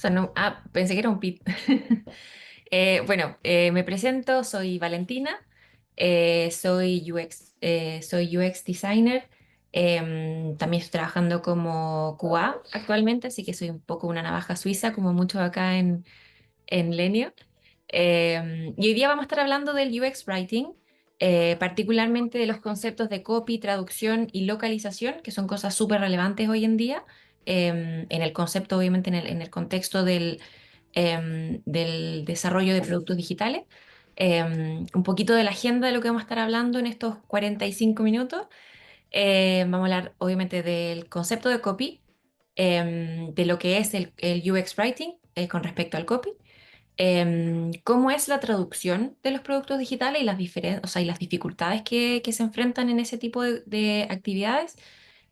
sea, no, pensé que era un pit. Me presento, soy Valentina, soy UX designer, también estoy trabajando como QA actualmente, así que soy un poco una navaja suiza, como muchos acá en Lenio. Y hoy día vamos a estar hablando del UX Writing, particularmente de los conceptos de copy, traducción y localización, que son cosas súper relevantes hoy en día, en el concepto, obviamente, en el contexto del desarrollo de productos digitales. Un poquito de la agenda de lo que vamos a estar hablando en estos 45 minutos. Vamos a hablar, obviamente, del concepto de copy, de lo que es el UX Writing con respecto al copy, cómo es la traducción de los productos digitales y o sea, y las dificultades que se enfrentan en ese tipo de actividades.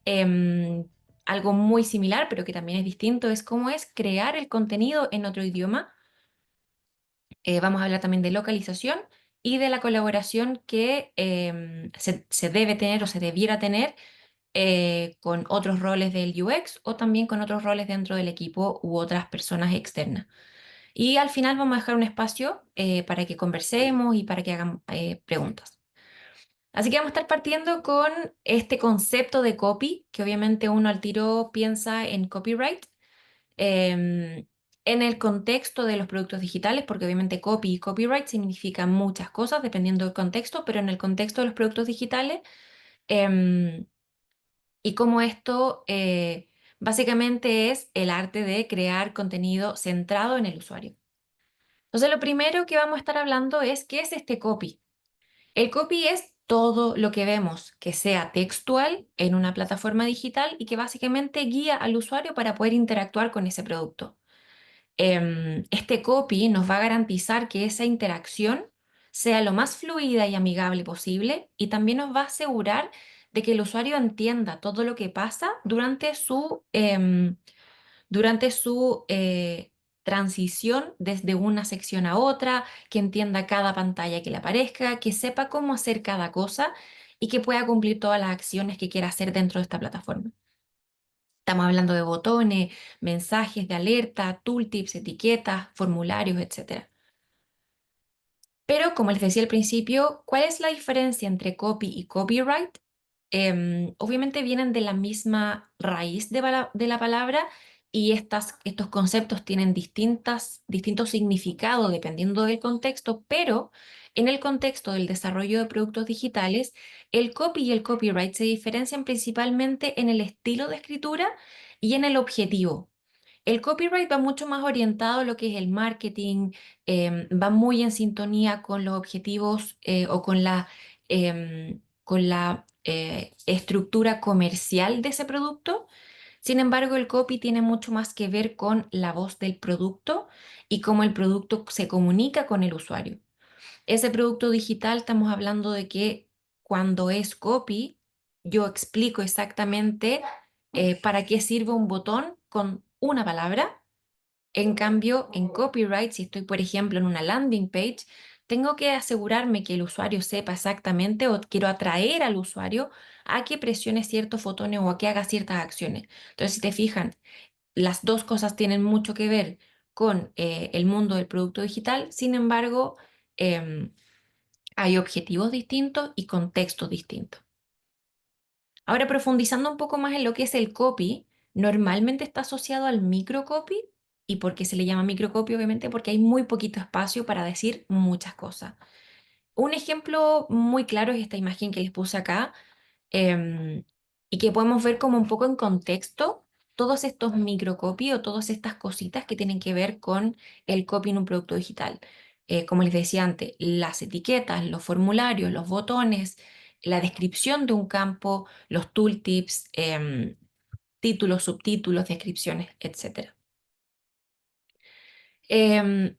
Em, Algo muy similar, pero que también es distinto, es cómo es crear el contenido en otro idioma. Vamos a hablar también de localización y de la colaboración que se debe tener o se debiera tener con otros roles del UX o también con otros roles dentro del equipo u otras personas externas. Y al final vamos a dejar un espacio para que conversemos y para que hagan preguntas. Así que vamos a estar partiendo con este concepto de copy, que obviamente uno al tiro piensa en copyright, em, en el contexto de los productos digitales, porque obviamente copy y copyright significan muchas cosas dependiendo del contexto, pero en el contexto de los productos digitales, em, y cómo esto básicamente es el arte de crear contenido centrado en el usuario. Entonces, lo primero que vamos a estar hablando es qué es este copy. El copy es todo lo que vemos que sea textual en una plataforma digital y que básicamente guía al usuario para poder interactuar con ese producto. Este copy nos va a garantizar que esa interacción sea lo más fluida y amigable posible y también nos va a asegurar de que el usuario entienda todo lo que pasa durante su transición desde una sección a otra, que entienda cada pantalla que le aparezca, que sepa cómo hacer cada cosa y que pueda cumplir todas las acciones que quiera hacer dentro de esta plataforma. Estamos hablando de botones, mensajes de alerta, tooltips, etiquetas, formularios, etcétera. Pero como les decía al principio, ¿cuál es la diferencia entre copy y copyright? Obviamente vienen de la misma raíz de la palabra y estos conceptos tienen distintos significados dependiendo del contexto, pero en el contexto del desarrollo de productos digitales, el copy y el copyright se diferencian principalmente en el estilo de escritura y en el objetivo. El copyright va mucho más orientado a lo que es el marketing, va muy en sintonía con los objetivos o con la estructura comercial de ese producto. Sin embargo, el copy tiene mucho más que ver con la voz del producto y cómo el producto se comunica con el usuario. Ese producto digital, estamos hablando de que cuando es copy, yo explico exactamente para qué sirve un botón con una palabra. En cambio, en copyright, si estoy, por ejemplo, en una landing page, tengo que asegurarme que el usuario sepa exactamente o quiero atraer al usuario a que presione ciertos botones o a que haga ciertas acciones. Entonces, si te fijan, las dos cosas tienen mucho que ver con el mundo del producto digital. Sin embargo, em, hay objetivos distintos y contextos distintos. Ahora, profundizando un poco más en lo que es el copy, normalmente está asociado al microcopy. ¿Y por qué se le llama microcopy? Obviamente porque hay muy poquito espacio para decir muchas cosas. Un ejemplo muy claro es esta imagen que les puse acá, em, y que podemos ver como un poco en contexto todos estos microcopy o todas estas cositas que tienen que ver con el copy en un producto digital. Como les decía antes, las etiquetas, los formularios, los botones, la descripción de un campo, los tooltips, títulos, subtítulos, descripciones, etcétera. Em,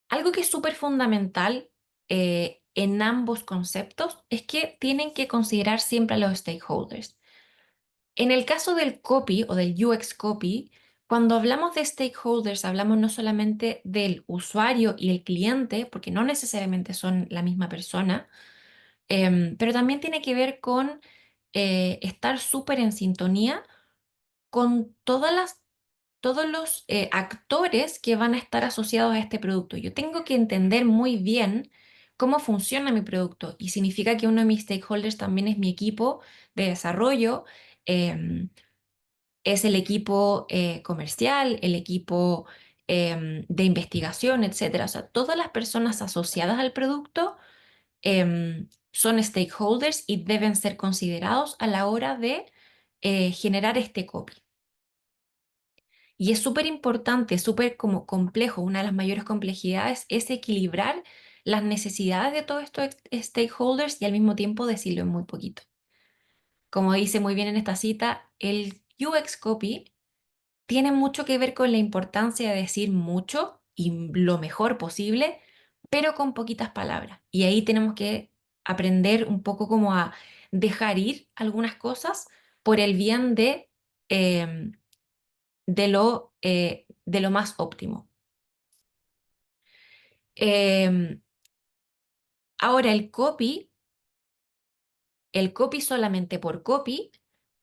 Algo que es súper fundamental en ambos conceptos es que tienen que considerar siempre a los stakeholders. En el caso del copy o del UX copy, cuando hablamos de stakeholders, hablamos no solamente del usuario y el cliente, porque no necesariamente son la misma persona, pero también tiene que ver con estar súper en sintonía con todas las todos los actores que van a estar asociados a este producto. Yo tengo que entender muy bien cómo funciona mi producto y significa que uno de mis stakeholders también es mi equipo de desarrollo, em, es el equipo comercial, el equipo de investigación, etcétera. O sea, todas las personas asociadas al producto son stakeholders y deben ser considerados a la hora de generar este copy. Y es súper importante, súper como complejo, una de las mayores complejidades es equilibrar las necesidades de todos estos stakeholders y al mismo tiempo decirlo en muy poquito. Como dice muy bien en esta cita, el UX copy tiene mucho que ver con la importancia de decir mucho y lo mejor posible, pero con poquitas palabras. Y ahí tenemos que aprender un poco como a dejar ir algunas cosas por el bien em, de lo más óptimo. Em, Ahora, el copy solamente por copy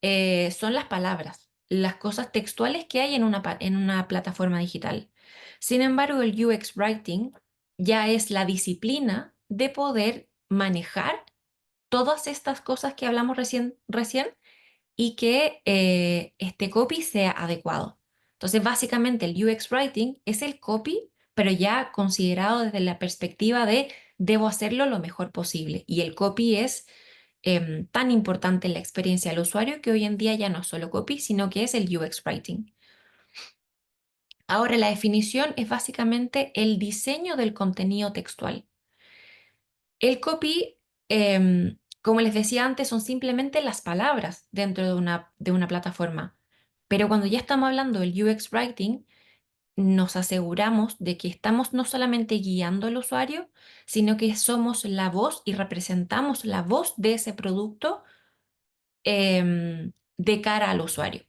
son las palabras, las cosas textuales que hay en una plataforma digital. Sin embargo, el UX Writing ya es la disciplina de poder manejar todas estas cosas que hablamos recién y que este copy sea adecuado. Entonces, básicamente el UX Writing es el copy, pero ya considerado desde la perspectiva de debo hacerlo lo mejor posible. Y el copy es tan importante en la experiencia del usuario que hoy en día ya no es solo copy, sino que es el UX Writing. Ahora, la definición es básicamente el diseño del contenido textual. El copy, como les decía antes, son simplemente las palabras dentro de una plataforma. Pero cuando ya estamos hablando del UX Writing, nos aseguramos de que estamos no solamente guiando al usuario, sino que somos la voz y representamos la voz de ese producto de cara al usuario.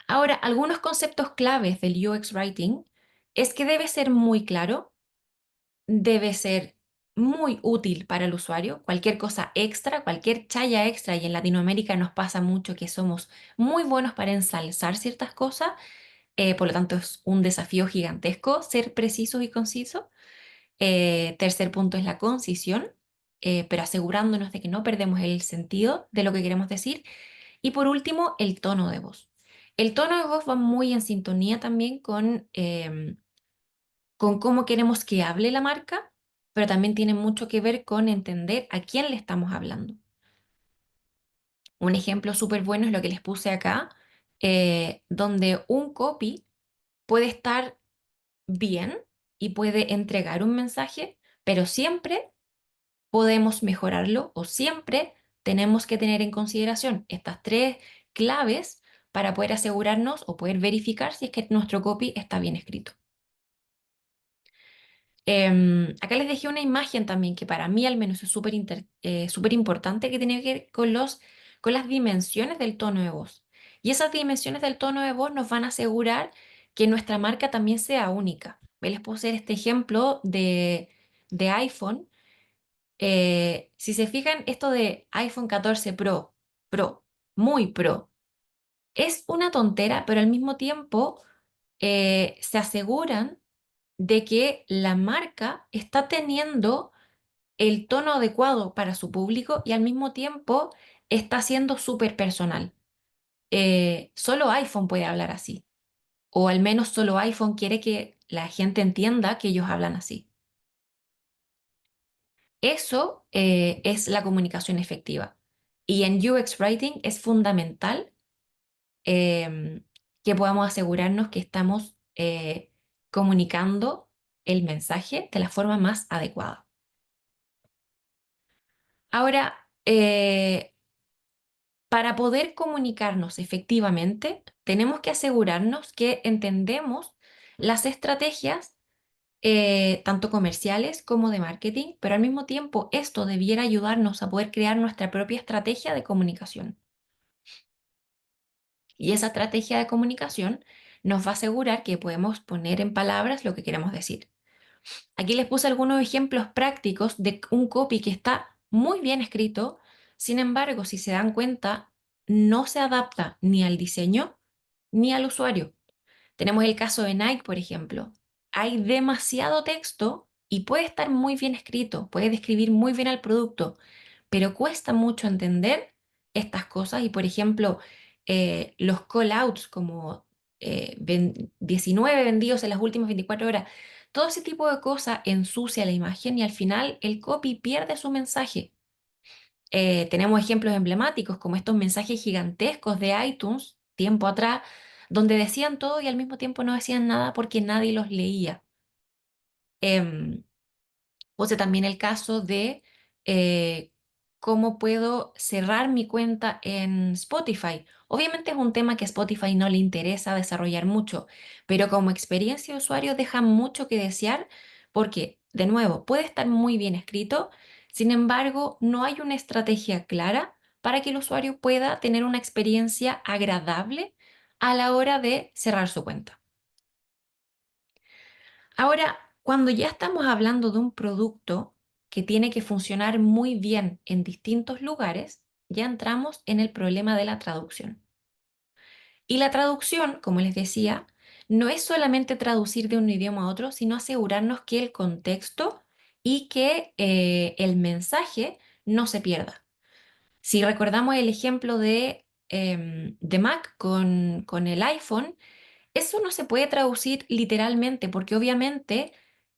Ahora, algunos conceptos claves del UX Writing es que debe ser muy claro, debe ser muy útil para el usuario. Cualquier cosa extra, cualquier chaya extra, y en Latinoamérica nos pasa mucho que somos muy buenos para ensalzar ciertas cosas, por lo tanto es un desafío gigantesco ser precisos y concisos. Tercer punto es la concisión, pero asegurándonos de que no perdemos el sentido de lo que queremos decir. Y por último, el tono de voz. El tono de voz va muy en sintonía también con cómo queremos que hable la marca, pero también tiene mucho que ver con entender a quién le estamos hablando. Un ejemplo súper bueno es lo que les puse acá, donde un copy puede estar bien y puede entregar un mensaje, pero siempre podemos mejorarlo o siempre tenemos que tener en consideración estas tres claves para poder asegurarnos o poder verificar si es que nuestro copy está bien escrito. Acá les dejé una imagen también que para mí al menos es súper importante, que tiene que ver con las dimensiones del tono de voz. Y esas dimensiones del tono de voz nos van a asegurar que nuestra marca también sea única. Les puse este ejemplo de iPhone. Si se fijan, esto de iPhone 14 Pro, muy Pro, es una tontera, pero al mismo tiempo se aseguran de que la marca está teniendo el tono adecuado para su público y al mismo tiempo está siendo súper personal. Solo iPhone puede hablar así, o al menos solo iPhone quiere que la gente entienda que ellos hablan así. Eso es la comunicación efectiva. Y en UX Writing es fundamental em, que podamos asegurarnos que estamos comunicando el mensaje de la forma más adecuada. Ahora, para poder comunicarnos efectivamente, tenemos que asegurarnos que entendemos las estrategias, tanto comerciales como de marketing, pero al mismo tiempo esto debiera ayudarnos a poder crear nuestra propia estrategia de comunicación. Y esa estrategia de comunicación nos va a asegurar que podemos poner en palabras lo que queremos decir. Aquí les puse algunos ejemplos prácticos de un copy que está muy bien escrito, sin embargo, si se dan cuenta, no se adapta ni al diseño ni al usuario. Tenemos el caso de Nike, por ejemplo. Hay demasiado texto y puede estar muy bien escrito, puede describir muy bien al producto, pero cuesta mucho entender estas cosas y, por ejemplo, los call-outs como 19 vendidos en las últimas 24 horas, todo ese tipo de cosas ensucia la imagen y al final el copy pierde su mensaje. Tenemos ejemplos emblemáticos como estos mensajes gigantescos de iTunes tiempo atrás, donde decían todo y al mismo tiempo no decían nada porque nadie los leía. Em, Puse también el caso de eh, cómo puedo cerrar mi cuenta en Spotify. Obviamente es un tema que a Spotify no le interesa desarrollar mucho, pero como experiencia de usuario deja mucho que desear porque, de nuevo, puede estar muy bien escrito, sin embargo, no hay una estrategia clara para que el usuario pueda tener una experiencia agradable a la hora de cerrar su cuenta. Ahora, cuando ya estamos hablando de un producto que tiene que funcionar muy bien en distintos lugares, ya entramos en el problema de la traducción. Y la traducción, como les decía, no es solamente traducir de un idioma a otro, sino asegurarnos que el contexto y que el mensaje no se pierda. Si recordamos el ejemplo de Mac con el iPhone, eso no se puede traducir literalmente porque obviamente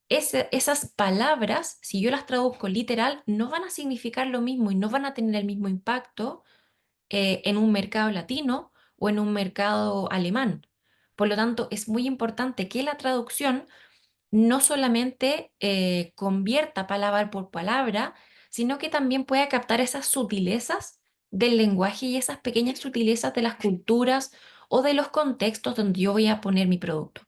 esas palabras, si yo las traduzco literal, no van a significar lo mismo y no van a tener el mismo impacto en un mercado latino o en un mercado alemán. Por lo tanto, es muy importante que la traducción no solamente convierta palabra por palabra, sino que también pueda captar esas sutilezas del lenguaje y esas pequeñas sutilezas de las culturas o de los contextos donde yo voy a poner mi producto.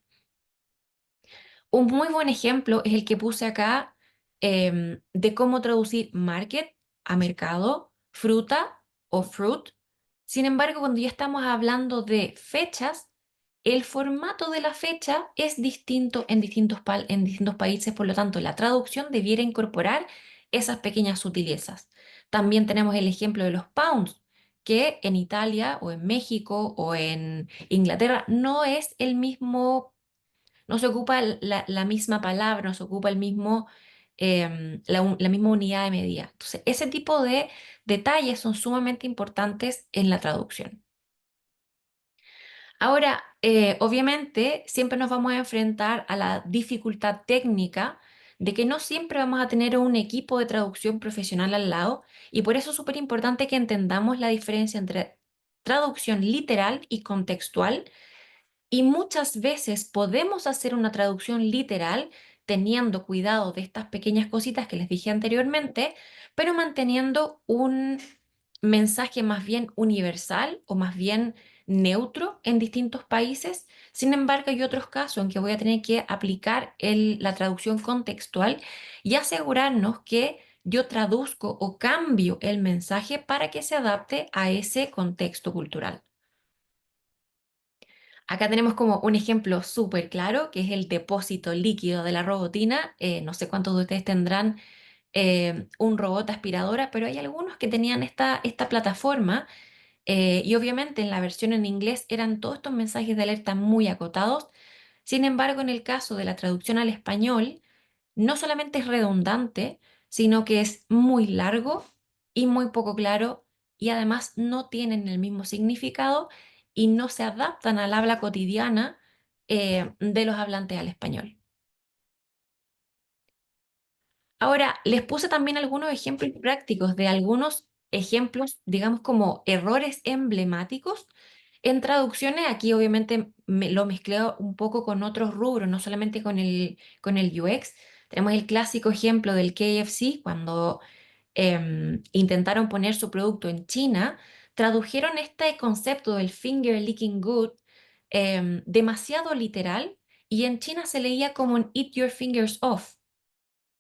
Un muy buen ejemplo es el que puse acá de cómo traducir market a mercado, fruta o fruit. Sin embargo, cuando ya estamos hablando de fechas, el formato de la fecha es distinto en distintos países, por lo tanto, la traducción debiera incorporar esas pequeñas sutilezas. También tenemos el ejemplo de los pounds, que en Italia o en México o en Inglaterra no es el mismo, no se ocupa la misma palabra, no se ocupa el mismo, la misma unidad de medida. Entonces, ese tipo de detalles son sumamente importantes en la traducción. Ahora, obviamente, siempre nos vamos a enfrentar a la dificultad técnica de que no siempre vamos a tener un equipo de traducción profesional al lado y por eso es súper importante que entendamos la diferencia entre traducción literal y contextual y muchas veces podemos hacer una traducción literal teniendo cuidado de estas pequeñas cositas que les dije anteriormente, pero manteniendo un mensaje más bien universal o más bien neutro en distintos países. Sin embargo, hay otros casos en que voy a tener que aplicar la traducción contextual y asegurarnos que yo traduzco o cambio el mensaje para que se adapte a ese contexto cultural. Acá tenemos como un ejemplo súper claro, que es el depósito líquido de la robotina. No sé cuántos de ustedes tendrán un robot aspiradora, pero hay algunos que tenían esta plataforma y obviamente en la versión en inglés eran todos estos mensajes de alerta muy acotados. Sin embargo, en el caso de la traducción al español, no solamente es redundante, sino que es muy largo y muy poco claro y además no tienen el mismo significado y no se adaptan al habla cotidiana de los hablantes al español. Ahora, les puse también algunos ejemplos prácticos de algunos ejemplos, digamos, como errores emblemáticos en traducciones. Aquí obviamente lo mezcleo un poco con otros rubros, no solamente con el UX. Tenemos el clásico ejemplo del KFC, cuando intentaron poner su producto en China, tradujeron este concepto del finger licking good demasiado literal y en China se leía como un eat your fingers off.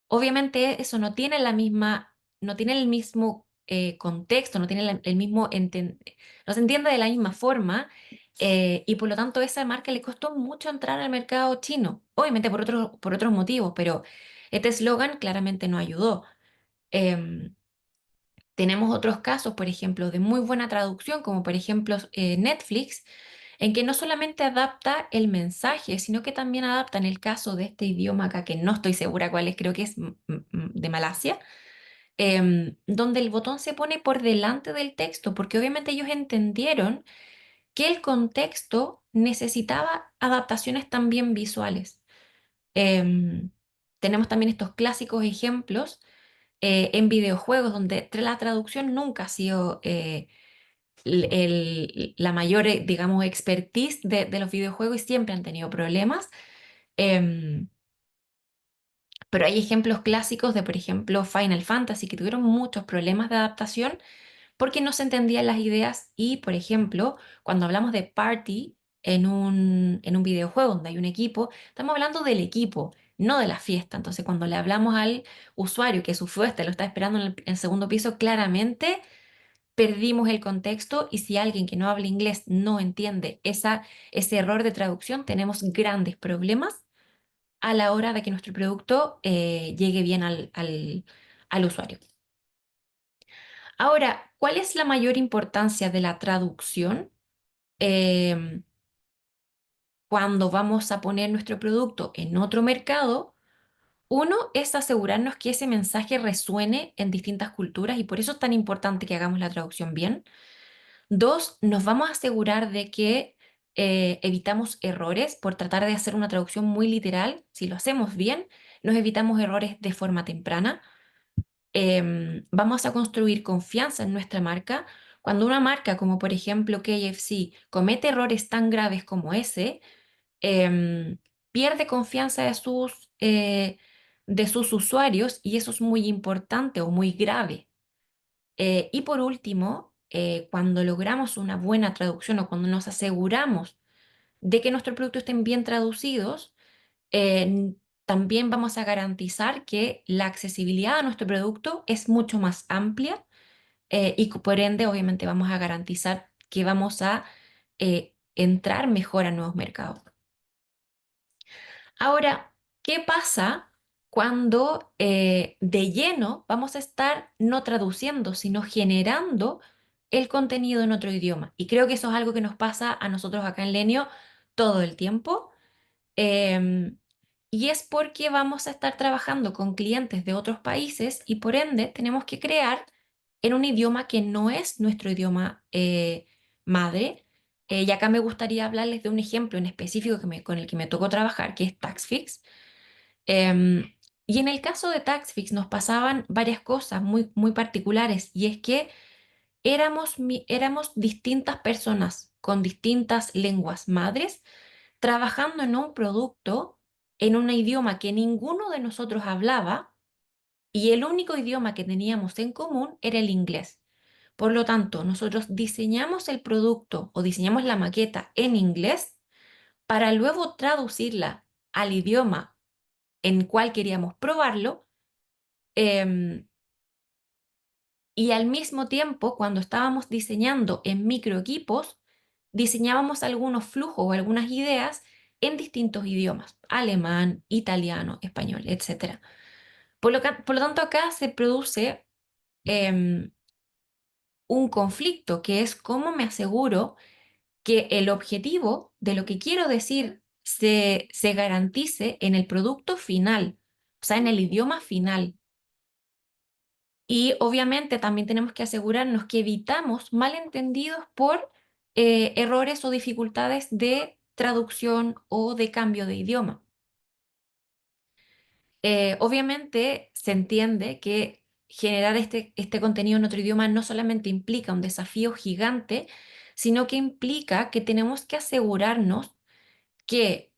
Obviamente eso no tiene la misma, no tiene el mismo contexto, no tiene el mismo, no se entiende de la misma forma y por lo tanto esa marca le costó mucho entrar al mercado chino, obviamente por otros motivos, pero este eslogan claramente no ayudó. Em, Tenemos otros casos, por ejemplo, de muy buena traducción, como por ejemplo Netflix, en que no solamente adapta el mensaje, sino que también adapta en el caso de este idioma acá, que no estoy segura cuál es, creo que es de Malasia, donde el botón se pone por delante del texto, porque obviamente ellos entendieron que el contexto necesitaba adaptaciones también visuales. Em, Tenemos también estos clásicos ejemplos en videojuegos donde la traducción nunca ha sido la mayor, digamos, expertise de los videojuegos y siempre han tenido problemas. Em, pero hay ejemplos clásicos de, por ejemplo, Final Fantasy que tuvieron muchos problemas de adaptación porque no se entendían las ideas y, por ejemplo, cuando hablamos de party en un videojuego donde hay un equipo, estamos hablando del equipo, no de la fiesta. Entonces, cuando le hablamos al usuario que su fiesta lo está esperando en el segundo piso, claramente perdimos el contexto y si alguien que no habla inglés no entiende ese error de traducción, tenemos grandes problemas a la hora de que nuestro producto llegue bien al usuario. Ahora, ¿cuál es la mayor importancia de la traducción em, cuando vamos a poner nuestro producto en otro mercado? Uno es asegurarnos que ese mensaje resuene en distintas culturas y por eso es tan importante que hagamos la traducción bien. Dos, nos vamos a asegurar de que evitamos errores por tratar de hacer una traducción muy literal. Si lo hacemos bien, nos evitamos errores de forma temprana. Vamos a construir confianza en nuestra marca. Cuando una marca como por ejemplo KFC comete errores tan graves como ese, em, pierde confianza de sus usuarios y eso es muy importante o muy grave. Y por último, cuando logramos una buena traducción o cuando nos aseguramos de que nuestros productos estén bien traducidos, eh, también vamos a garantizar que la accesibilidad a nuestro producto es mucho más amplia y por ende, obviamente, vamos a garantizar que vamos a entrar mejor a nuevos mercados. Ahora, ¿qué pasa cuando de lleno vamos a estar no traduciendo, sino generando el contenido en otro idioma? Y creo que eso es algo que nos pasa a nosotros acá en Lenio todo el tiempo. Em, y es porque vamos a estar trabajando con clientes de otros países y por ende tenemos que crear en un idioma que no es nuestro idioma madre. Y acá me gustaría hablarles de un ejemplo en específico con el que me tocó trabajar, que es TaxFix. Em, y en el caso de TaxFix nos pasaban varias cosas muy, muy particulares y es que éramos distintas personas con distintas lenguas madres trabajando en un producto en un idioma que ninguno de nosotros hablaba y el único idioma que teníamos en común era el inglés. Por lo tanto, nosotros diseñamos el producto o diseñamos la maqueta en inglés para luego traducirla al idioma en cual queríamos probarlo. em, y al mismo tiempo, cuando estábamos diseñando en microequipos, diseñábamos algunos flujos o algunas ideas en distintos idiomas, alemán, italiano, español, etcétera. Por lo tanto, acá se produce em, un conflicto, que es cómo me aseguro que el objetivo de lo que quiero decir se garantice en el producto final, o sea, en el idioma final. Y obviamente también tenemos que asegurarnos que evitamos malentendidos por errores o dificultades de traducción o de cambio de idioma. Obviamente se entiende que generar este contenido en otro idioma no solamente implica un desafío gigante, sino que implica que tenemos que asegurarnos que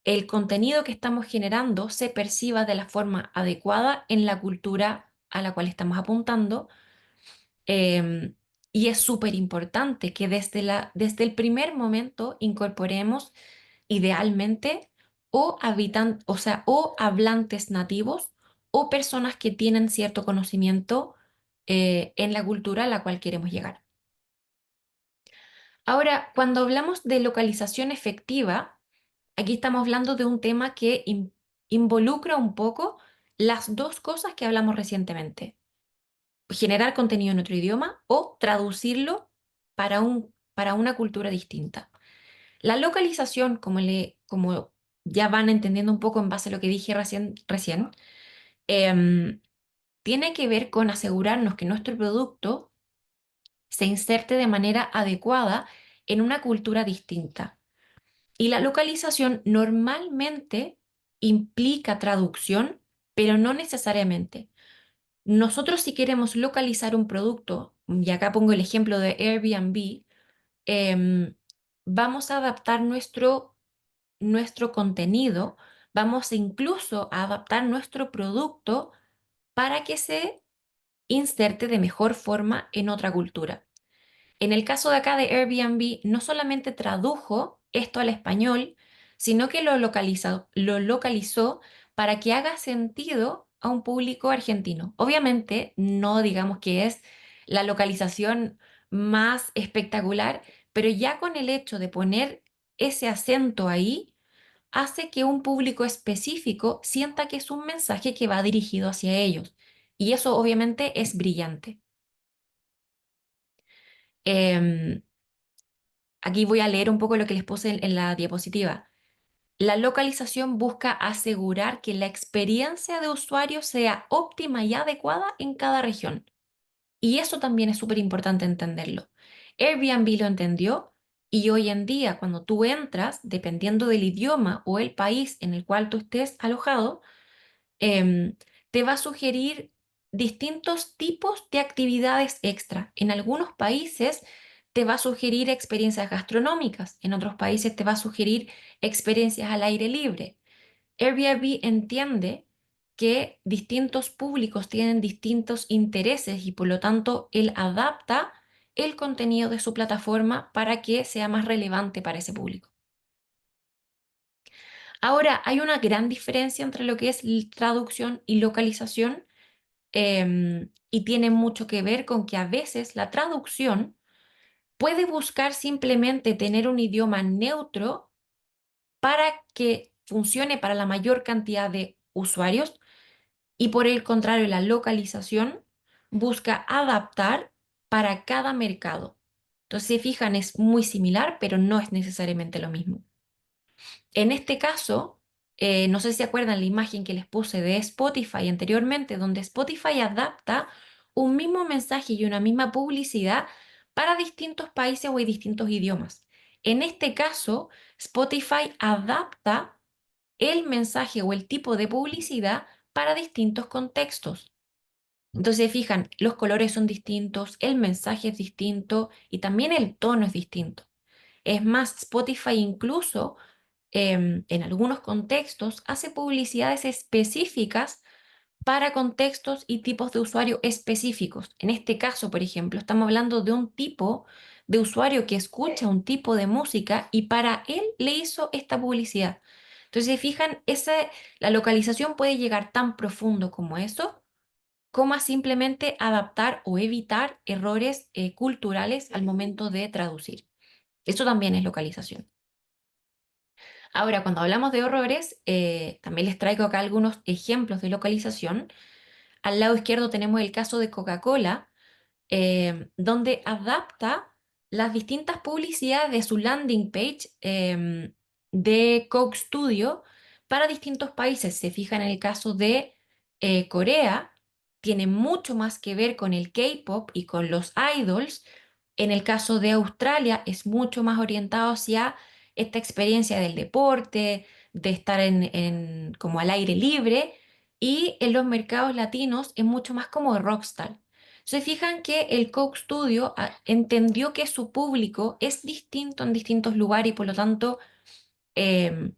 el contenido que estamos generando se perciba de la forma adecuada en la cultura a la cual estamos apuntando. Em, y es súper importante que desde el primer momento incorporemos idealmente o sea, o hablantes nativos o personas que tienen cierto conocimiento en la cultura a la cual queremos llegar. Ahora, cuando hablamos de localización efectiva, aquí estamos hablando de un tema que involucra un poco las dos cosas que hablamos recientemente: generar contenido en otro idioma o traducirlo para una cultura distinta. La localización, como ya van entendiendo un poco en base a lo que dije recién, em, tiene que ver con asegurarnos que nuestro producto se inserte de manera adecuada en una cultura distinta. Y la localización normalmente implica traducción, pero no necesariamente. Nosotros si queremos localizar un producto, y acá pongo el ejemplo de Airbnb, em, vamos a adaptar nuestro contenido, vamos incluso a adaptar nuestro producto para que se inserte de mejor forma en otra cultura. En el caso de acá de Airbnb, no solamente tradujo esto al español, sino que lo localizó para que haga sentido a un público argentino. Obviamente, no digamos que es la localización más espectacular, pero ya con el hecho de poner ese acento ahí, hace que un público específico sienta que es un mensaje que va dirigido hacia ellos. Y eso obviamente es brillante. Em, Aquí voy a leer un poco lo que les puse en la diapositiva. La localización busca asegurar que la experiencia de usuario sea óptima y adecuada en cada región. Y eso también es súper importante entenderlo. Airbnb lo entendió y hoy en día cuando tú entras, dependiendo del idioma o el país en el cual tú estés alojado, em, te va a sugerir distintos tipos de actividades extra. En algunos países te va a sugerir experiencias gastronómicas, en otros países te va a sugerir experiencias al aire libre. Airbnb entiende que distintos públicos tienen distintos intereses y por lo tanto él adapta el contenido de su plataforma para que sea más relevante para ese público. Ahora, hay una gran diferencia entre lo que es traducción y localización, y tiene mucho que ver con que a veces la traducción puede buscar simplemente tener un idioma neutro para que funcione para la mayor cantidad de usuarios y por el contrario la localización busca adaptar para cada mercado. Entonces, si se fijan, es muy similar, pero no es necesariamente lo mismo. En este caso, no sé si se acuerdan la imagen que les puse de Spotify anteriormente, donde Spotify adapta un mismo mensaje y una misma publicidad para distintos países o distintos idiomas. En este caso, Spotify adapta el mensaje o el tipo de publicidad para distintos contextos. Entonces, fijan, los colores son distintos, el mensaje es distinto y también el tono es distinto. Es más, Spotify incluso en algunos contextos hace publicidades específicas para contextos y tipos de usuario específicos. En este caso, por ejemplo, estamos hablando de un tipo de usuario que escucha un tipo de música y para él le hizo esta publicidad. Entonces, si fijan, la localización puede llegar tan profundo como eso, como a simplemente adaptar o evitar errores culturales al momento de traducir. Eso también es localización. Ahora, cuando hablamos de errores, también les traigo acá algunos ejemplos de localización. Al lado izquierdo tenemos el caso de Coca-Cola, donde adapta las distintas publicidades de su landing page de Coke Studio para distintos países. Se fija en el caso de Corea, tiene mucho más que ver con el K-pop y con los idols. En el caso de Australia es mucho más orientado hacia esta experiencia del deporte, de estar como al aire libre, y en los mercados latinos es mucho más como rockstar. Se fijan que el Coke Studio entendió que su público es distinto en distintos lugares y por lo tanto em,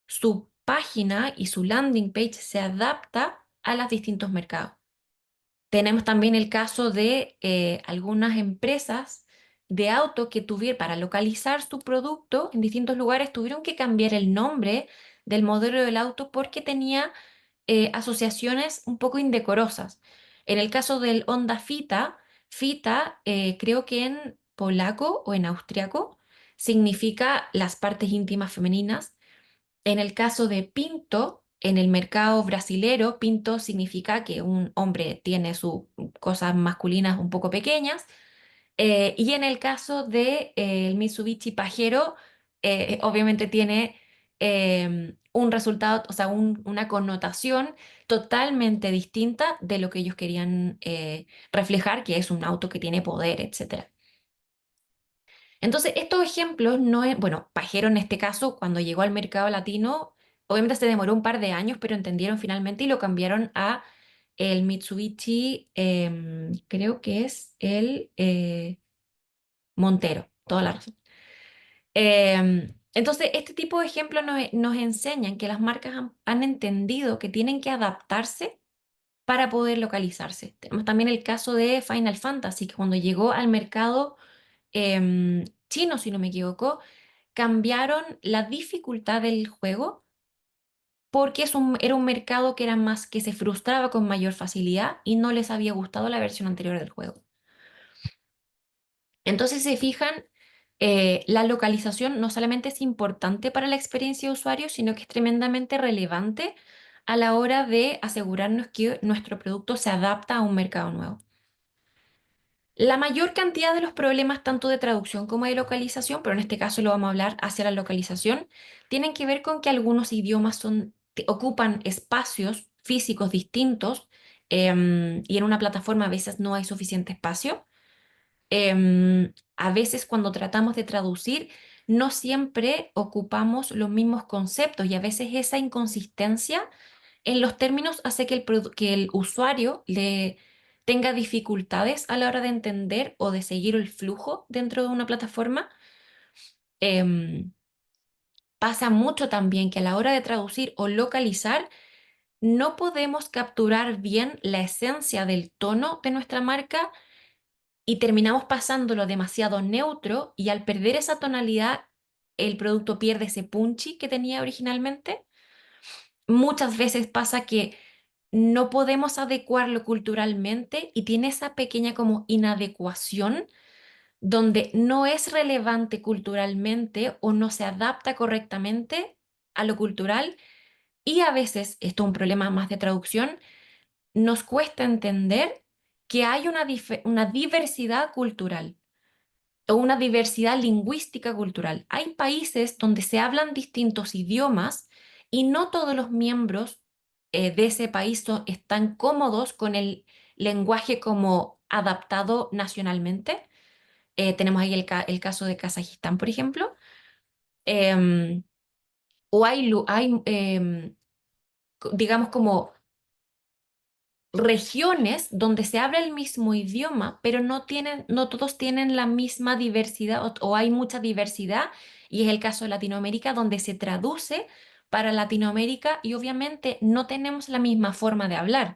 su página y su landing page se adapta a los distintos mercados. Tenemos también el caso de algunas empresas de auto que tuvieron, para localizar su producto en distintos lugares, tuvieron que cambiar el nombre del modelo del auto porque tenía asociaciones un poco indecorosas. En el caso del Honda Fita, Fita creo que en polaco o en austriaco significa las partes íntimas femeninas. En el caso de Pinto, en el mercado brasilero, Pinto significa que un hombre tiene sus cosas masculinas un poco pequeñas. Y en el caso de el Mitsubishi Pajero, obviamente tiene un resultado, o sea, una connotación totalmente distinta de lo que ellos querían reflejar, que es un auto que tiene poder, etcétera. Entonces, estos ejemplos no es, bueno, Pajero en este caso, cuando llegó al mercado latino, obviamente se demoró un par de años, pero entendieron finalmente y lo cambiaron a el Mitsubishi, creo que es el Montero, toda la razón. Entonces, este tipo de ejemplos nos enseñan que las marcas han entendido que tienen que adaptarse para poder localizarse. Tenemos también el caso de Final Fantasy, que cuando llegó al mercado chino, si no me equivoco, cambiaron la dificultad del juego porque era un mercado que era más que se frustraba con mayor facilidad y no les había gustado la versión anterior del juego. Entonces, si se fijan, la localización no solamente es importante para la experiencia de usuario, sino que es tremendamente relevante a la hora de asegurarnos que nuestro producto se adapta a un mercado nuevo. La mayor cantidad de los problemas, tanto de traducción como de localización, pero en este caso lo vamos a hablar hacia la localización, tienen que ver con que algunos idiomas ocupan espacios físicos distintos y en una plataforma a veces no hay suficiente espacio. A veces cuando tratamos de traducir, no siempre ocupamos los mismos conceptos y a veces esa inconsistencia en los términos hace que que el usuario le tenga dificultades a la hora de entender o de seguir el flujo dentro de una plataforma. Em, Pasa mucho también que a la hora de traducir o localizar, no podemos capturar bien la esencia del tono de nuestra marca y terminamos pasándolo demasiado neutro y al perder esa tonalidad, el producto pierde ese punchy que tenía originalmente. Muchas veces pasa que no podemos adecuarlo culturalmente y tiene esa pequeña como inadecuación donde no es relevante culturalmente o no se adapta correctamente a lo cultural y a veces, esto es un problema más de traducción, nos cuesta entender que hay una diversidad cultural o una diversidad lingüística cultural. Hay países donde se hablan distintos idiomas y no todos los miembros de ese país están cómodos con el lenguaje como adaptado nacionalmente. Tenemos ahí el caso de Kazajistán, por ejemplo. Em, o digamos, como regiones donde se habla el mismo idioma, pero no todos tienen la misma diversidad o hay mucha diversidad, y es el caso de Latinoamérica, donde se traduce para Latinoamérica y obviamente no tenemos la misma forma de hablar.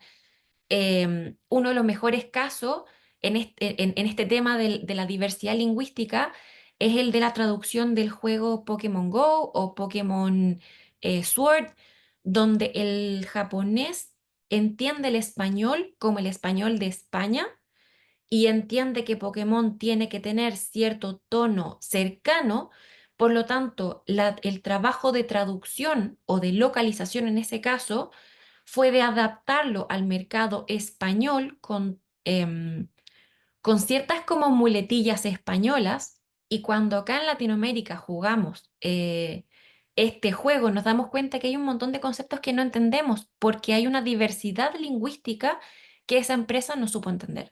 Uno de los mejores casos en este tema de la diversidad lingüística es el de la traducción del juego Pokémon Go o Pokémon Sword, donde el japonés entiende el español como el español de España y entiende que Pokémon tiene que tener cierto tono cercano. Por lo tanto, el trabajo de traducción o de localización en ese caso fue de adaptarlo al mercado español con ciertas como muletillas españolas. Y cuando acá en Latinoamérica jugamos este juego, nos damos cuenta que hay un montón de conceptos que no entendemos porque hay una diversidad lingüística que esa empresa no supo entender.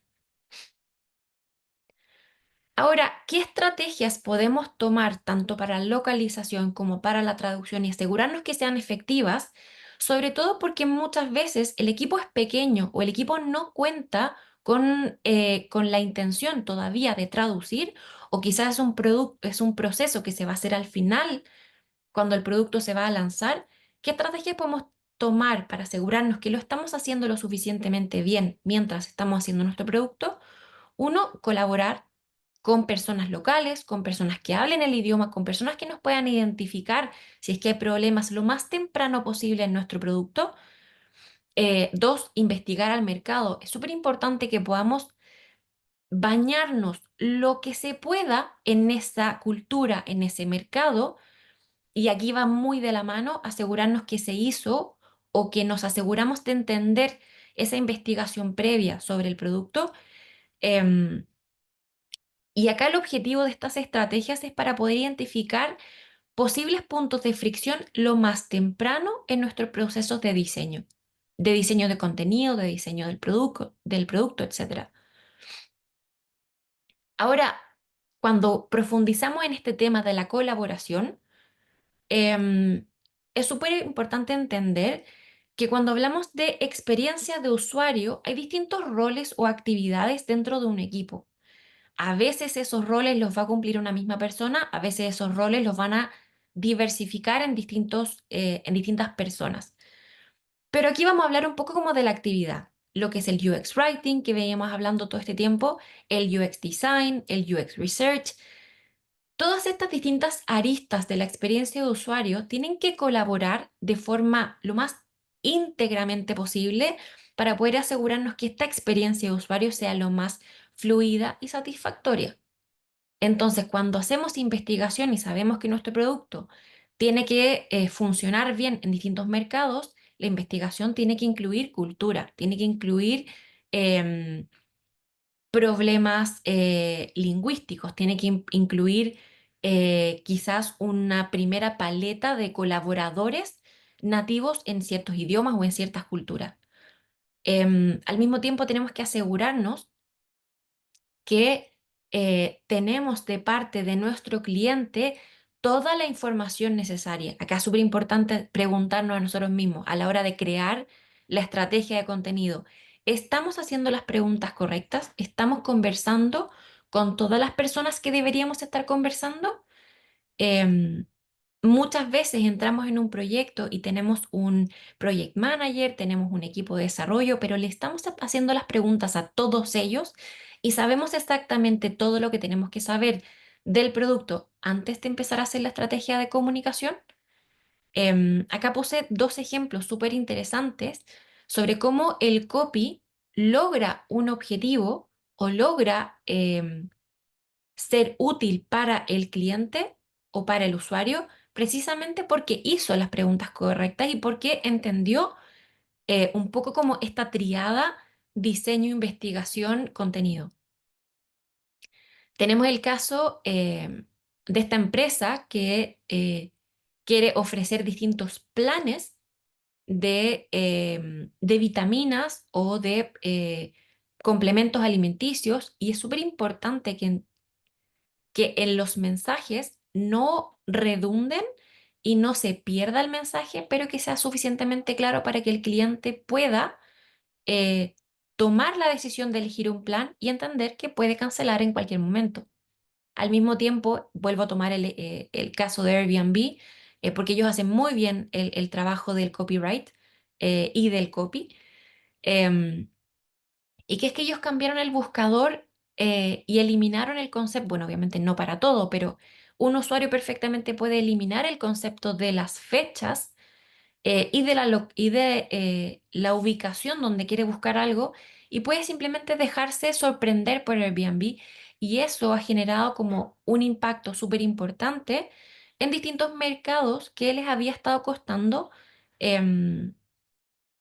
Ahora, ¿qué estrategias podemos tomar tanto para la localización como para la traducción y asegurarnos que sean efectivas? Sobre todo porque muchas veces el equipo es pequeño o el equipo no cuenta con la intención todavía de traducir, o quizás es un proceso que se va a hacer al final, cuando el producto se va a lanzar. ¿Qué estrategias podemos tomar para asegurarnos que lo estamos haciendo lo suficientemente bien mientras estamos haciendo nuestro producto? Uno, colaborar con personas locales, con personas que hablen el idioma, con personas que nos puedan identificar si es que hay problemas lo más temprano posible en nuestro producto. Dos, investigar al mercado. Es súper importante que podamos bañarnos lo que se pueda en esa cultura, en ese mercado, y aquí va muy de la mano asegurarnos que se hizo o que nos aseguramos de entender esa investigación previa sobre el producto. Em, Y acá el objetivo de estas estrategias es para poder identificar posibles puntos de fricción lo más temprano en nuestros procesos de diseño de contenido, de diseño del producto, etc. Ahora, cuando profundizamos en este tema de la colaboración, em, es súper importante entender que cuando hablamos de experiencia de usuario, hay distintos roles o actividades dentro de un equipo. A veces esos roles los va a cumplir una misma persona, a veces esos roles los van a diversificar en distintas personas. Pero aquí vamos a hablar un poco como de la actividad, lo que es el UX Writing, que veníamos hablando todo este tiempo, el UX Design, el UX Research. Todas estas distintas aristas de la experiencia de usuario tienen que colaborar de forma lo más íntegramente posible para poder asegurarnos que esta experiencia de usuario sea lo más fluida y satisfactoria. Entonces, cuando hacemos investigación y sabemos que nuestro producto tiene que funcionar bien en distintos mercados, la investigación tiene que incluir cultura, tiene que incluir em, problemas lingüísticos, tiene que incluir quizás una primera paleta de colaboradores nativos en ciertos idiomas o en ciertas culturas. Al mismo tiempo, tenemos que asegurarnos que tenemos de parte de nuestro cliente toda la información necesaria. Acá es súper importante preguntarnos a nosotros mismos a la hora de crear la estrategia de contenido. ¿Estamos haciendo las preguntas correctas? ¿Estamos conversando con todas las personas que deberíamos estar conversando? Em, Muchas veces entramos en un proyecto y tenemos un project manager, tenemos un equipo de desarrollo, pero le estamos haciendo las preguntas a todos ellos y sabemos exactamente todo lo que tenemos que saber del producto antes de empezar a hacer la estrategia de comunicación. Acá puse dos ejemplos súper interesantes sobre cómo el copy logra un objetivo o logra ser útil para el cliente o para el usuario, precisamente porque hizo las preguntas correctas y porque entendió un poco como esta triada diseño, investigación, contenido. Tenemos el caso de esta empresa que quiere ofrecer distintos planes de vitaminas o de complementos alimenticios y es súper importante que en los mensajes no redunden y no se pierda el mensaje, pero que sea suficientemente claro para que el cliente pueda eh, tomar la decisión de elegir un plan y entender que puede cancelar en cualquier momento. Al mismo tiempo, vuelvo a tomar el caso de Airbnb, porque ellos hacen muy bien el trabajo del copyright y del copy. Em, y que es que ellos cambiaron el buscador y eliminaron el concepto, bueno, obviamente no para todo, pero un usuario perfectamente puede eliminar el concepto de las fechas y de la ubicación donde quiere buscar algo y puede simplemente dejarse sorprender por Airbnb y eso ha generado como un impacto súper importante en distintos mercados que les había estado costando. em,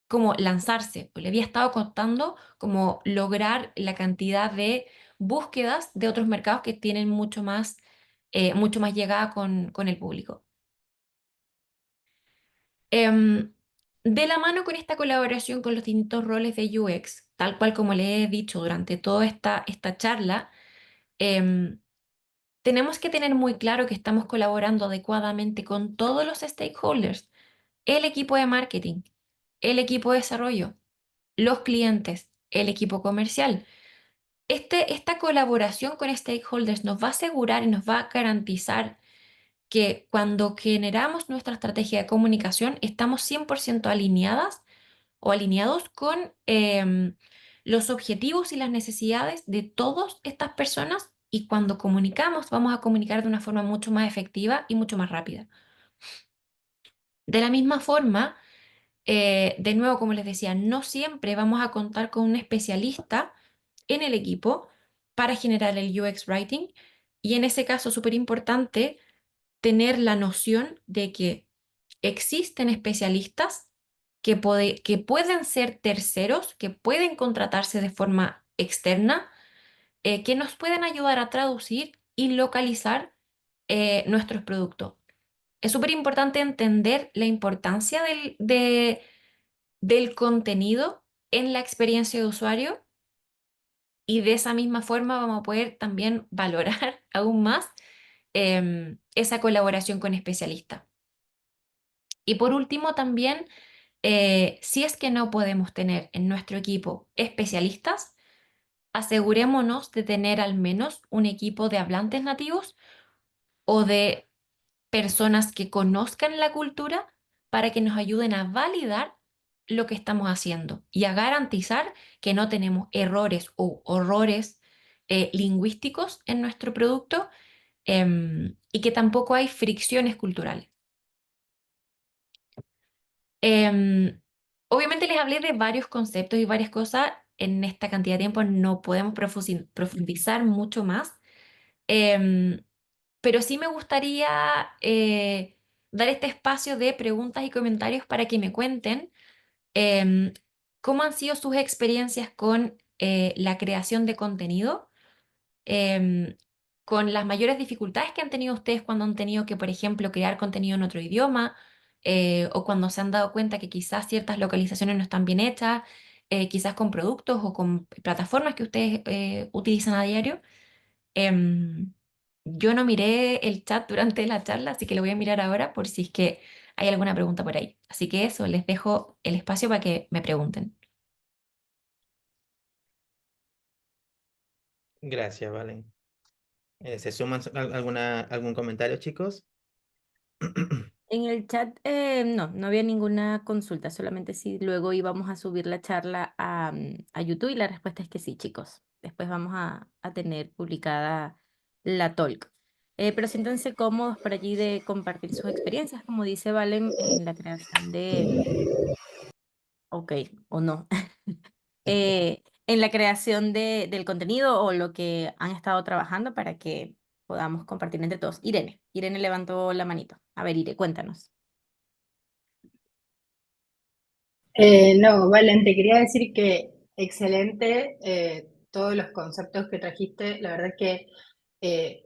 Como lanzarse, pues le había estado costando como lograr la cantidad de búsquedas de otros mercados que tienen mucho más llegada con el público. Em, de la mano con esta colaboración con los distintos roles de UX, tal cual como le he dicho durante toda esta charla, em, tenemos que tener muy claro que estamos colaborando adecuadamente con todos los stakeholders, el equipo de marketing, el equipo de desarrollo, los clientes, el equipo comercial. Esta colaboración con stakeholders nos va a asegurar y nos va a garantizar que cuando generamos nuestra estrategia de comunicación estamos 100% alineadas o alineados con los objetivos y las necesidades de todas estas personas y cuando comunicamos vamos a comunicar de una forma mucho más efectiva y mucho más rápida. De la misma forma, de nuevo, como les decía, no siempre vamos a contar con un especialista en el equipo para generar el UX Writing y en ese caso, súper importante tener la noción de que existen especialistas que pueden ser terceros, que pueden contratarse de forma externa, que nos pueden ayudar a traducir y localizar nuestros productos. es súper importante entender la importancia del contenido en la experiencia de usuario y de esa misma forma vamos a poder también valorar aún más esa colaboración con especialistas. Y por último, también, si es que no podemos tener en nuestro equipo especialistas, asegurémonos de tener al menos un equipo de hablantes nativos o de personas que conozcan la cultura para que nos ayuden a validar lo que estamos haciendo y a garantizar que no tenemos errores o horrores lingüísticos en nuestro producto y que tampoco hay fricciones culturales. Em, Obviamente les hablé de varios conceptos y varias cosas. En esta cantidad de tiempo no podemos profundizar mucho más. Em, pero sí me gustaría dar este espacio de preguntas y comentarios para que me cuenten em, cómo han sido sus experiencias con la creación de contenido, em, con las mayores dificultades que han tenido ustedes cuando han tenido que, por ejemplo, crear contenido en otro idioma, o cuando se han dado cuenta que quizás ciertas localizaciones no están bien hechas, quizás con productos o con plataformas que ustedes utilizan a diario. Em, yo no miré el chat durante la charla, así que lo voy a mirar ahora por si es que hay alguna pregunta por ahí. Así que eso, les dejo el espacio para que me pregunten. Gracias, Valen. ¿Se suman algún comentario, chicos? En el chat, no había ninguna consulta, solamente si luego íbamos a subir la charla a YouTube y la respuesta es que sí, chicos. Después vamos a tener publicada la talk. Pero siéntanse cómodos por allí de compartir sus experiencias, como dice Valen, en la creación ok, o no, en la creación del contenido o lo que han estado trabajando para que podamos compartir entre todos. Irene levantó la manito. A ver, Ire, cuéntanos. No, Valen, te quería decir que excelente todos los conceptos que trajiste. La verdad que eh,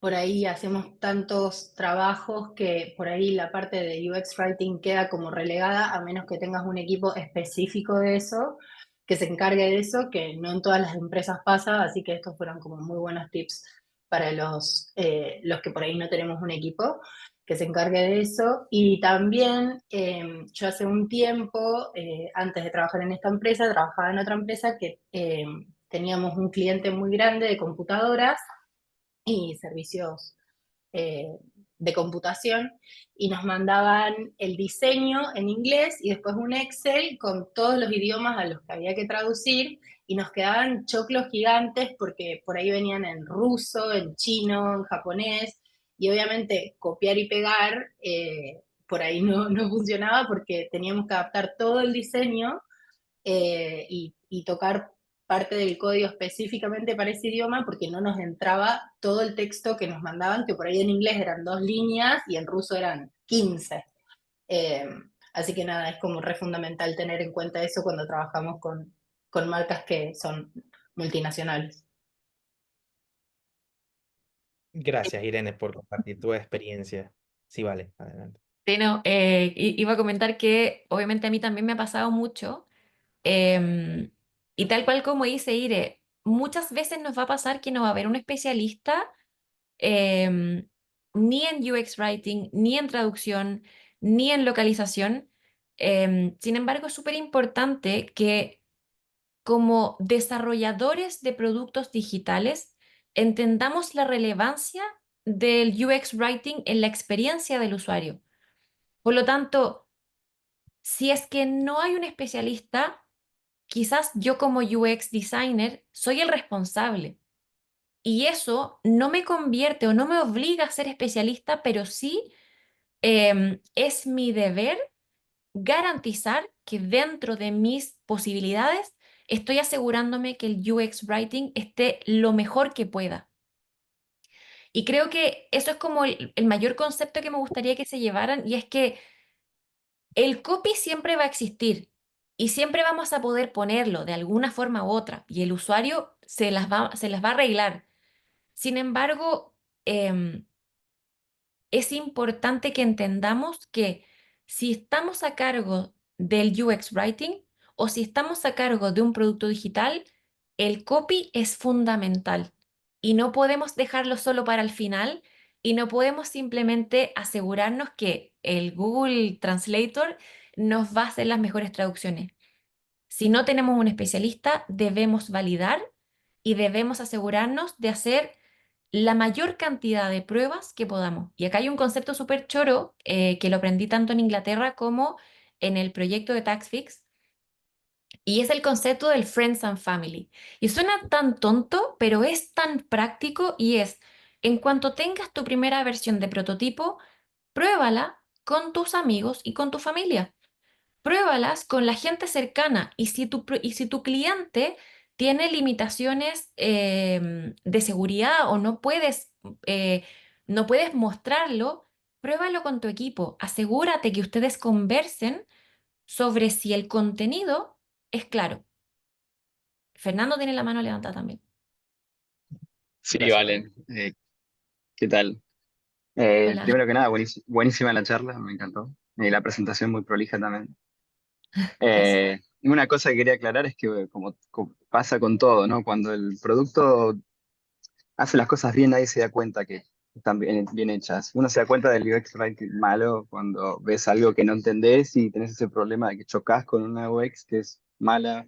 por ahí hacemos tantos trabajos que por ahí la parte de UX Writing queda como relegada a menos que tengas un equipo específico de eso, que se encargue de eso, que no en todas las empresas pasa, así que estos fueron como muy buenos tips para los que por ahí no tenemos un equipo que se encargue de eso. Y también yo hace un tiempo, antes de trabajar en esta empresa, trabajaba en otra empresa que teníamos un cliente muy grande de computadoras y servicios eh, de computación y nos mandaban el diseño en inglés y después un Excel con todos los idiomas a los que había que traducir y nos quedaban choclos gigantes porque por ahí venían en ruso, en chino, en japonés y obviamente copiar y pegar por ahí no funcionaba porque teníamos que adaptar todo el diseño y tocar parte del código específicamente para ese idioma porque no nos entraba todo el texto que nos mandaban, que por ahí en inglés eran 2 líneas y en ruso eran 15. Eh, Así que nada, es como re fundamental tener en cuenta eso cuando trabajamos con marcas que son multinacionales. Gracias, Irene, por compartir tu experiencia. Sí, vale, adelante. Sí, no, iba a comentar que obviamente a mí también me ha pasado mucho. em, y tal cual como dice Ire, muchas veces nos va a pasar que no va a haber un especialista em, ni en UX Writing, ni en traducción, ni en localización. Sin embargo, es súper importante que como desarrolladores de productos digitales entendamos la relevancia del UX Writing en la experiencia del usuario. Por lo tanto, si es que no hay un especialista, quizás yo como UX designer soy el responsable. Y eso no me convierte o no me obliga a ser especialista, pero sí es mi deber garantizar que dentro de mis posibilidades estoy asegurándome que el UX Writing esté lo mejor que pueda. Y creo que eso es como el mayor concepto que me gustaría que se llevaran, y es que el copy siempre va a existir y siempre vamos a poder ponerlo de alguna forma u otra y el usuario se las va a arreglar. Sin embargo, em, es importante que entendamos que si estamos a cargo del UX Writing o si estamos a cargo de un producto digital, el copy es fundamental y no podemos dejarlo solo para el final y no podemos simplemente asegurarnos que el Google Translator nos va a hacer las mejores traducciones. Si no tenemos un especialista, debemos validar y debemos asegurarnos de hacer la mayor cantidad de pruebas que podamos. Y acá hay un concepto súper choro que lo aprendí tanto en Inglaterra como en el proyecto de TaxFix, y es el concepto del Friends and Family. Y suena tan tonto, pero es tan práctico y es, en cuanto tengas tu primera versión de prototipo, pruébala con tus amigos y con tu familia. Pruébalas con la gente cercana y si tu cliente tiene limitaciones de seguridad o eh, no puedes mostrarlo, pruébalo con tu equipo. Asegúrate que ustedes conversen sobre si el contenido es claro. Fernando tiene la mano levantada también. Sí, Gracias. Valen. ¿Qué tal? Hola. Primero que nada, buenísima la charla, me encantó. Y la presentación muy prolija también. Gracias. Una cosa que quería aclarar es que, como pasa con todo, ¿no? Cuando el producto hace las cosas bien, nadie se da cuenta que están bien hechas. Uno se da cuenta del UX writing malo cuando ves algo que no entendés y tenés ese problema de que chocas con una UX que es mala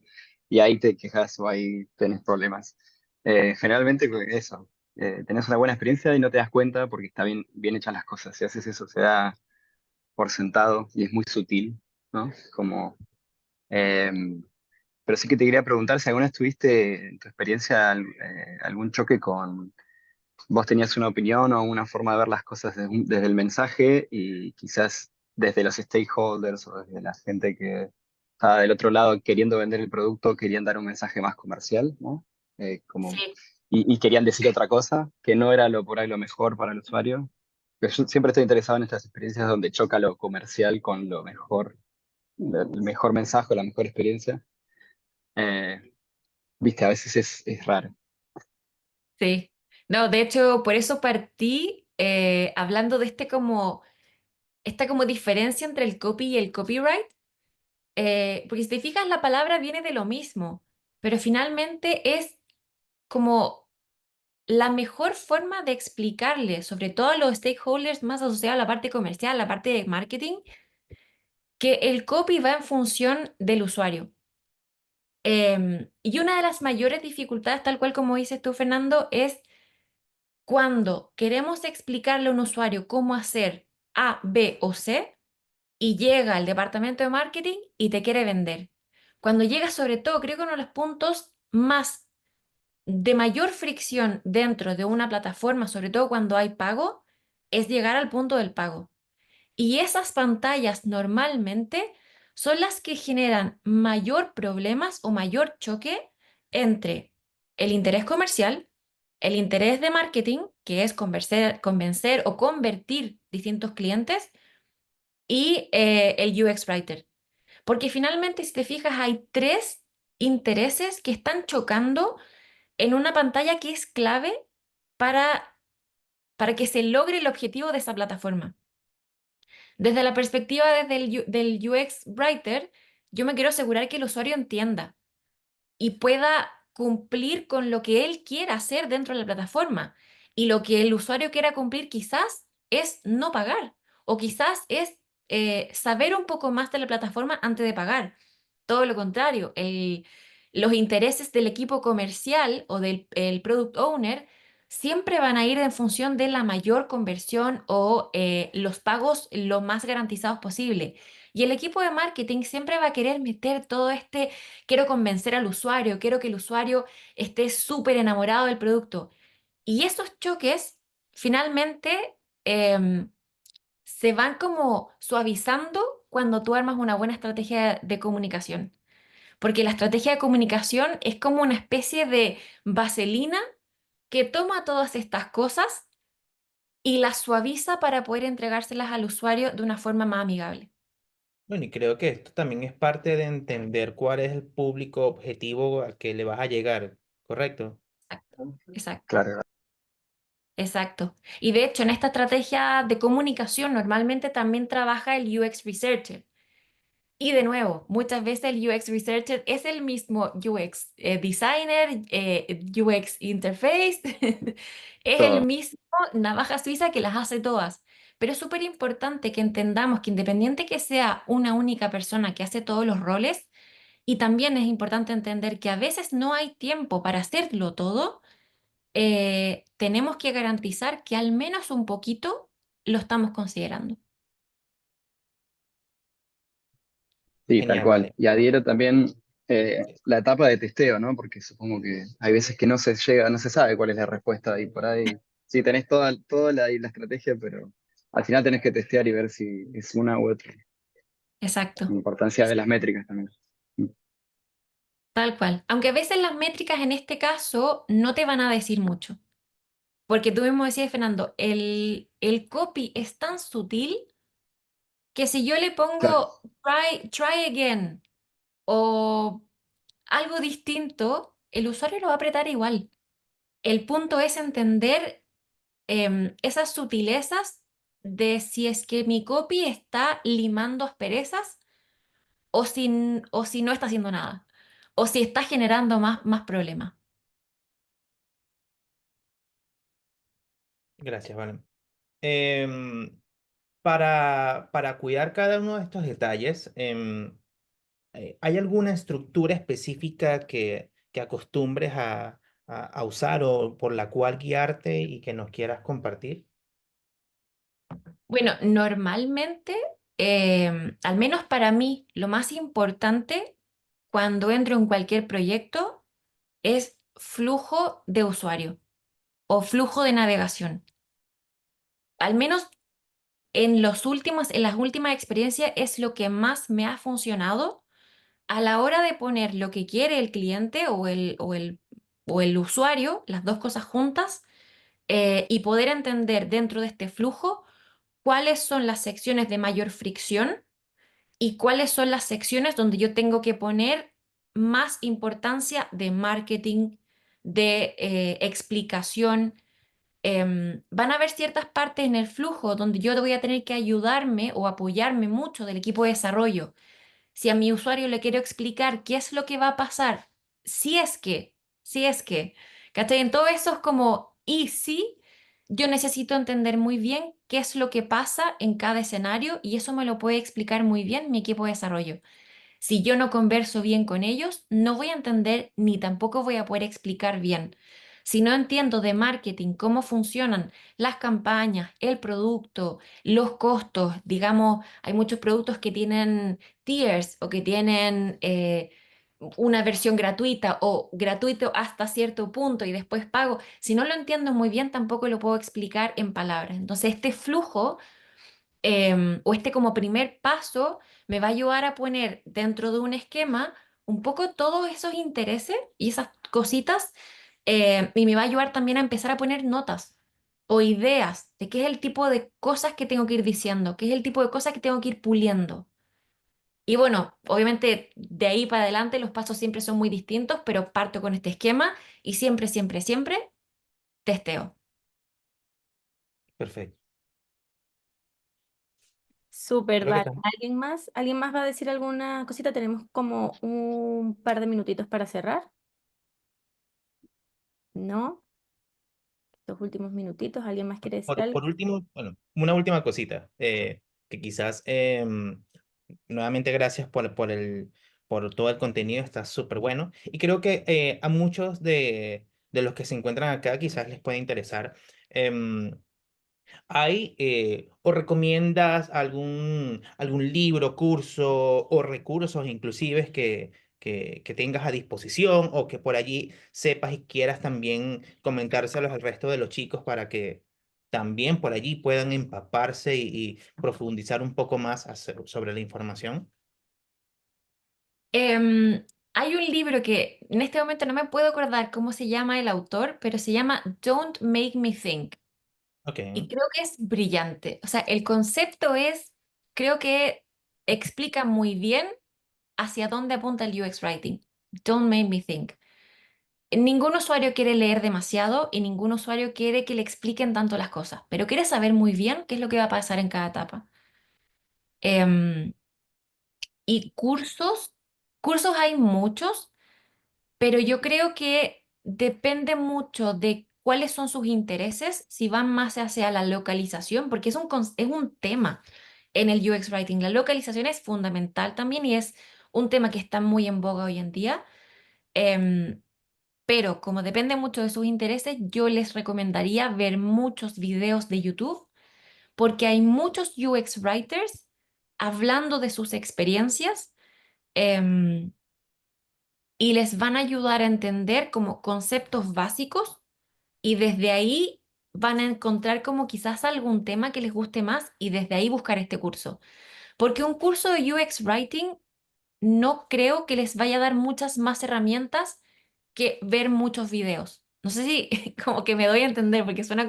y ahí te quejas o ahí tenés problemas. Generalmente eso, tenés una buena experiencia y no te das cuenta porque está bien hechas las cosas. Si haces eso, se da por sentado y es muy sutil, ¿no? Como, eh, pero sí que te quería preguntar si alguna vez tuviste en tu experiencia algún choque con vos tenías una opinión o una forma de ver las cosas desde el mensaje y quizás desde los stakeholders o desde la gente que estaba del otro lado queriendo vender el producto, querían dar un mensaje más comercial, ¿no? Como, Sí, y querían decir otra cosa, que no era por ahí lo mejor para el usuario. Pero yo siempre estoy interesado en estas experiencias donde choca lo comercial con lo mejor, el mejor mensaje, la mejor experiencia. Eh, Viste, a veces es raro. sí. No, de hecho, por eso partí hablando de esta como diferencia entre el copy y el copyright. Porque si te fijas, la palabra viene de lo mismo, pero finalmente es como la mejor forma de explicarle, sobre todo a los stakeholders más asociados a la parte comercial, la parte de marketing, que el copy va en función del usuario. Y una de las mayores dificultades, tal cual como dices tú, Fernando, es cuando queremos explicarle a un usuario cómo hacer A, B o C y llega el departamento de marketing y te quiere vender. Cuando llega, sobre todo, creo que uno de los puntos más de mayor fricción dentro de una plataforma, sobre todo cuando hay pago, es llegar al punto del pago. Y esas pantallas normalmente son las que generan mayor problemas o mayor choque entre el interés comercial, el interés de marketing, que es convencer o convertir distintos clientes, y el UX Writer. Porque finalmente, si te fijas, hay tres intereses que están chocando en una pantalla que es clave para, para que se logre el objetivo de esa plataforma. Desde la perspectiva del UX Writer, yo me quiero asegurar que el usuario entienda y pueda cumplir con lo que él quiera hacer dentro de la plataforma. Y lo que el usuario quiera cumplir quizás es no pagar o quizás es saber un poco más de la plataforma antes de pagar. Todo lo contrario, los intereses del equipo comercial o del el product owner siempre van a ir en función de la mayor conversión o los pagos lo más garantizados posible. Y el equipo de marketing siempre va a querer meter todo este, quiero convencer al usuario, quiero que el usuario esté súper enamorado del producto. Y esos choques finalmente em, se van como suavizando cuando tú armas una buena estrategia de comunicación. Porque la estrategia de comunicación es como una especie de vaselina que toma todas estas cosas y las suaviza para poder entregárselas al usuario de una forma más amigable. Bueno, y creo que esto también es parte de entender cuál es el público objetivo al que le vas a llegar, ¿correcto? Exacto, exacto. Claro. Exacto. Y de hecho, en esta estrategia de comunicación normalmente también trabaja el UX Researcher. Y de nuevo, muchas veces el UX Researcher es el mismo UX Designer, UX Interface, es el Todo. mismo navaja suiza que las hace todas. Pero es súper importante que entendamos que independiente que sea una única persona que hace todos los roles, y también es importante entender que a veces no hay tiempo para hacerlo todo, tenemos que garantizar que al menos un poquito lo estamos considerando. Sí, tal Genial, cual. vale. Y adhiero también la etapa de testeo, ¿no? Porque supongo que hay veces que no se llega, no se sabe cuál es la respuesta y por ahí sí tenés toda la estrategia, pero al final tenés que testear y ver si es una u otra. Exacto. La importancia de las métricas también. Tal cual. Aunque a veces las métricas en este caso no te van a decir mucho. Porque tú mismo decías, Fernando, el copy es tan sutil que si yo le Claro. pongo try again o algo distinto, el usuario lo va a apretar igual. El punto es entender esas sutilezas de si es que mi copy está limando asperezas o si no está haciendo nada. O si está generando más problemas. Gracias, vale. Em, para cuidar cada uno de estos detalles, ¿hay alguna estructura específica que acostumbres a usar o por la cual guiarte y que nos quieras compartir? Bueno, normalmente, al menos para mí, lo más importante cuando entro en cualquier proyecto es flujo de usuario o flujo de navegación. Al menos en las últimas experiencias es lo que más me ha funcionado a la hora de poner lo que quiere el cliente o el usuario, las dos cosas juntas, y poder entender dentro de este flujo cuáles son las secciones de mayor fricción y cuáles son las secciones donde yo tengo que poner más importancia de marketing, de explicación. Van a haber ciertas partes en el flujo donde yo voy a tener que ayudarme o apoyarme mucho del equipo de desarrollo. Si a mi usuario le quiero explicar qué es lo que va a pasar, si es que, si es que, ¿cachai? En todo eso es como, y sí, yo necesito entender muy bien qué es lo que pasa en cada escenario y eso me lo puede explicar muy bien mi equipo de desarrollo. Si yo no converso bien con ellos, no voy a entender ni tampoco voy a poder explicar bien. Si no entiendo de marketing cómo funcionan las campañas, el producto, los costos, digamos, hay muchos productos que tienen tiers o que tienen una versión gratuita o gratuito hasta cierto punto y después pago. Si no lo entiendo muy bien, tampoco lo puedo explicar en palabras. Entonces, este flujo o este como primer paso me va a ayudar a poner dentro de un esquema un poco todos esos intereses y esas cositas y me va a ayudar también a empezar a poner notas o ideas de qué es el tipo de cosas que tengo que ir diciendo, qué es el tipo de cosas que tengo que ir puliendo. Y bueno, obviamente de ahí para adelante los pasos siempre son muy distintos, pero parto con este esquema y siempre, siempre, siempre testeo. Perfecto. Súper, Creo que vale. estamos. ¿Alguien más? ¿Alguien más va a decir alguna cosita? Tenemos como un par de minutitos para cerrar. ¿No? Estos últimos minutitos, ¿alguien más quiere decir algo? Por último, bueno, una última cosita, que quizás, nuevamente gracias por todo el contenido, está súper bueno. Y creo que a muchos de los que se encuentran acá quizás les puede interesar. em, o recomiendas algún libro, curso o recursos inclusive que tengas a disposición o que por allí sepas y quieras también comentárselos al resto de los chicos para que también por allí puedan empaparse y profundizar un poco más sobre la información? Em, Hay un libro que en este momento no me puedo acordar cómo se llama el autor, pero se llama Don't Make Me Think. Ok, Y creo que es brillante. O sea, el concepto es, creo que explica muy bien hacia dónde apunta el UX Writing. Don't Make Me Think. ningún usuario quiere leer demasiado y ningún usuario quiere que le expliquen tanto las cosas, pero quiere saber muy bien qué es lo que va a pasar en cada etapa. Em, y cursos hay muchos, pero yo creo que depende mucho de cuáles son sus intereses, si van más hacia la localización, porque es un tema en el UX Writing. La localización es fundamental también y es un tema que está muy en boga hoy en día. Em, pero como depende mucho de sus intereses, yo les recomendaría ver muchos videos de YouTube, porque hay muchos UX writers hablando de sus experiencias. em, y les van a ayudar a entender como conceptos básicos y desde ahí van a encontrar como quizás algún tema que les guste más y desde ahí buscar este curso. Porque un curso de UX Writing no creo que les vaya a dar muchas más herramientas que ver muchos videos. No sé si como que me doy a entender porque suena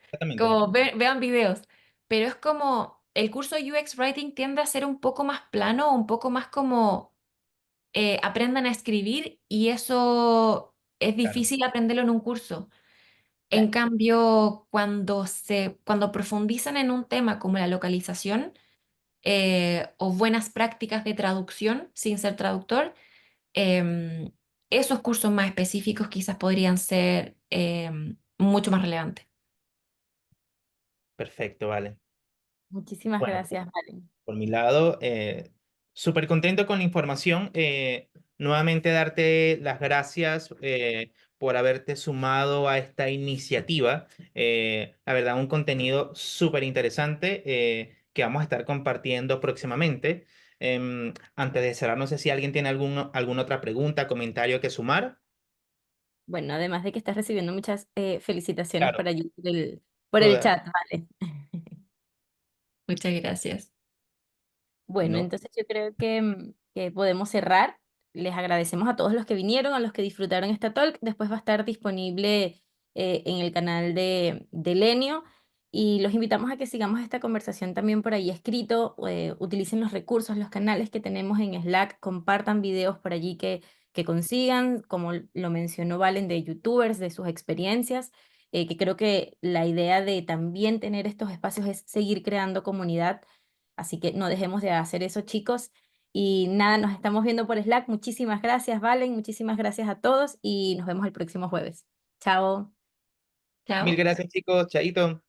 Exactamente. como vean videos, pero es como el curso de UX Writing tiende a ser un poco más plano, un poco más como aprendan a escribir y eso es Claro, difícil aprenderlo en un curso. En Claro. cambio, cuando profundizan en un tema como la localización o buenas prácticas de traducción sin ser traductor, em, esos cursos más específicos quizás podrían ser mucho más relevantes. perfecto, vale. Muchísimas Bueno, gracias, Valen. por mi lado, súper contento con la información. Nuevamente darte las gracias por haberte sumado a esta iniciativa. La verdad, un contenido súper interesante que vamos a estar compartiendo próximamente. Antes de cerrar, no sé si alguien tiene alguna otra pregunta, comentario que sumar. Bueno, además de que estás recibiendo muchas felicitaciones Claro, por allí, por el duda. chat, ¿vale? Muchas gracias. Bueno, No, entonces yo creo que podemos cerrar. Les agradecemos a todos los que vinieron, a los que disfrutaron esta talk. Después va a estar disponible en el canal de Lenio y los invitamos a que sigamos esta conversación también por ahí escrito. Utilicen los recursos, los canales que tenemos en Slack, compartan videos por allí que consigan, como lo mencionó Valen, de YouTubers, de sus experiencias, que creo que la idea de también tener estos espacios es seguir creando comunidad. Así que no dejemos de hacer eso, chicos. Y nada, nos estamos viendo por Slack. Muchísimas gracias, Valen. Muchísimas gracias a todos y nos vemos el próximo jueves. Chao. mil Chao. gracias, chicos. Chaito.